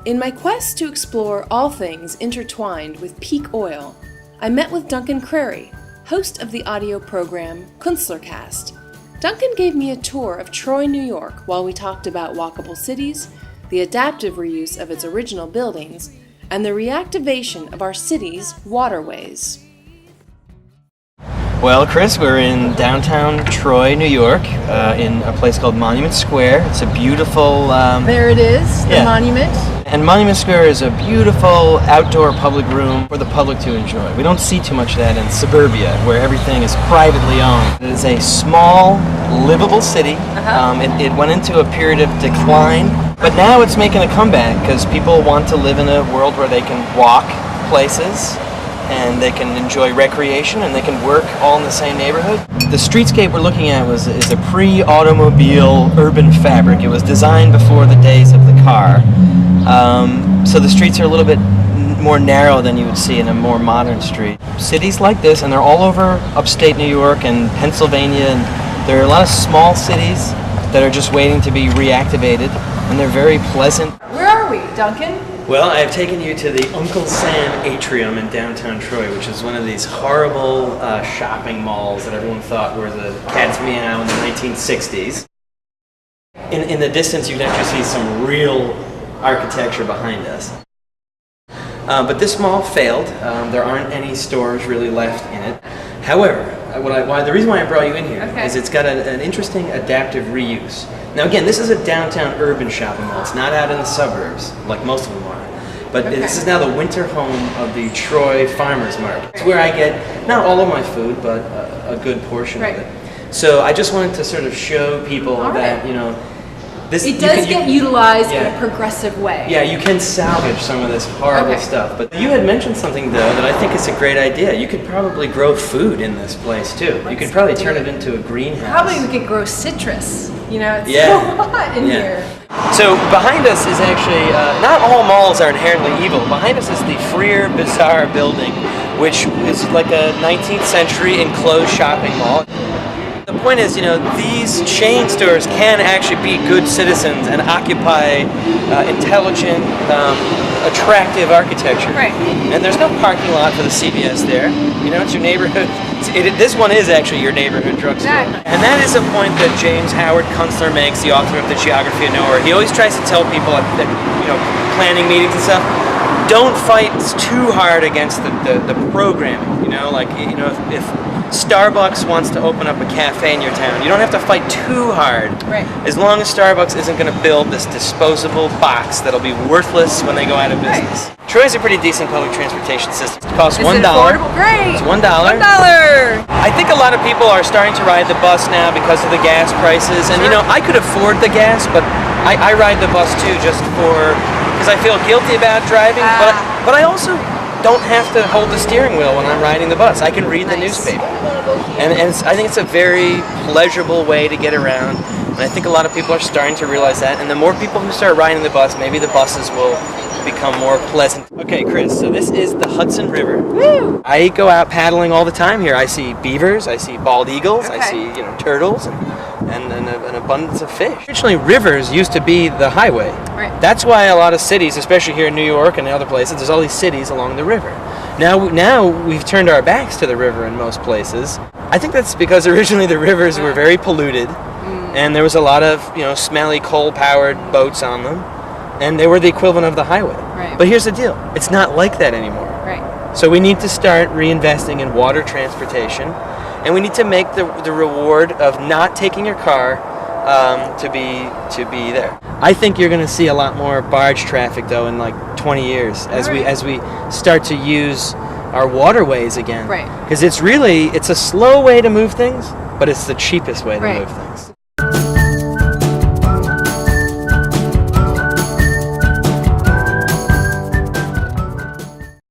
In my quest to explore all things intertwined with peak oil, I met with Duncan Crary, host of the audio program Kunstlercast. Duncan gave me a tour of Troy, New York while we talked about walkable cities, the adaptive reuse of its original buildings, and the reactivation of our city's waterways. Well, Chris, we're in downtown Troy, New York, in a place called Monument Square. It's a beautiful... There it is, the monument. And Monument Square is a beautiful outdoor public room for the public to enjoy. We don't see too much of that in suburbia, where everything is privately owned. It is a small, livable city. It went into a period of decline, but now it's making a comeback because people want to live in a world where they can walk places, and they can enjoy recreation, and they can work all in the same neighborhood. The streetscape we're looking at is a pre-automobile urban fabric. It was designed before the days of the car. So the streets are a little bit more narrow than you would see in a more modern street. Cities like this, and they're all over upstate New York and Pennsylvania, and there are a lot of small cities that are just waiting to be reactivated, and they're very pleasant. Where are we, Duncan? Well, I've taken you to the Uncle Sam Atrium in downtown Troy, which is one of these horrible shopping malls that everyone thought were the cat's meow in the 1960s. In the distance, you can actually see some real architecture behind us. But this mall failed. There aren't any stores really left in it. However, the reason why I brought you in here is it's got an interesting adaptive reuse. Now again, this is a downtown urban shopping mall. It's not out in the suburbs like most of them are. But this is now the winter home of the Troy Farmers Market. It's where I get not all of my food, but a good portion of it. So I just wanted to sort of show people that, you know, it does get utilized in a progressive way. Yeah, you can salvage some of this horrible stuff. But you had mentioned something, though, that I think is a great idea. You could probably grow food in this place, too. You could probably turn it into a greenhouse. Probably we could grow citrus. You know, it's so hot in here. So behind us is actually, not all malls are inherently evil. Behind us is the Freer Bazaar building, which is like a 19th century enclosed shopping mall. The point is, you know, these chain stores can actually be good citizens and occupy intelligent, attractive architecture. Right. And there's no parking lot for the CVS there. You know, it's your neighborhood. This one is actually your neighborhood drugstore. Exactly. And that is a point that James Howard Kunstler makes, the author of The Geography of Nowhere. He always tries to tell people at you know, planning meetings and stuff, don't fight too hard against the programming. You know, like, you know, if Starbucks wants to open up a cafe in your town, you don't have to fight too hard. Right. As long as Starbucks isn't going to build this disposable box that'll be worthless when they go out of business. Right. Troy's a pretty decent public transportation system. It costs $1. Affordable? Great. It's $1. $1. I think a lot of people are starting to ride the bus now because of the gas prices. And you know, I could afford the gas, but I ride the bus too, just because I feel guilty about driving. But I also don't have to hold the steering wheel when I'm riding the bus. I can read the newspaper. And I think it's a very pleasurable way to get around. And I think a lot of people are starting to realize that. And the more people who start riding the bus, maybe the buses will become more pleasant. Okay, Chris, so this is the Hudson River. Woo! I go out paddling all the time here. I see beavers, I see bald eagles, I see, you know, turtles, and an abundance of fish. Originally, rivers used to be the highway. Right. That's why a lot of cities, especially here in New York and other places, there's all these cities along the river. Now we've turned our backs to the river in most places. I think that's because originally the rivers were very polluted, and there was a lot of, you know, smelly coal-powered boats on them, and they were the equivalent of the highway. Right. But here's the deal: it's not like that anymore. Right. So we need to start reinvesting in water transportation, and we need to make the reward of not taking your car to be there. I think you're going to see a lot more barge traffic, though, in like 20 years as we start to use our waterways again. Right. Because it's a slow way to move things, but it's the cheapest way to move things.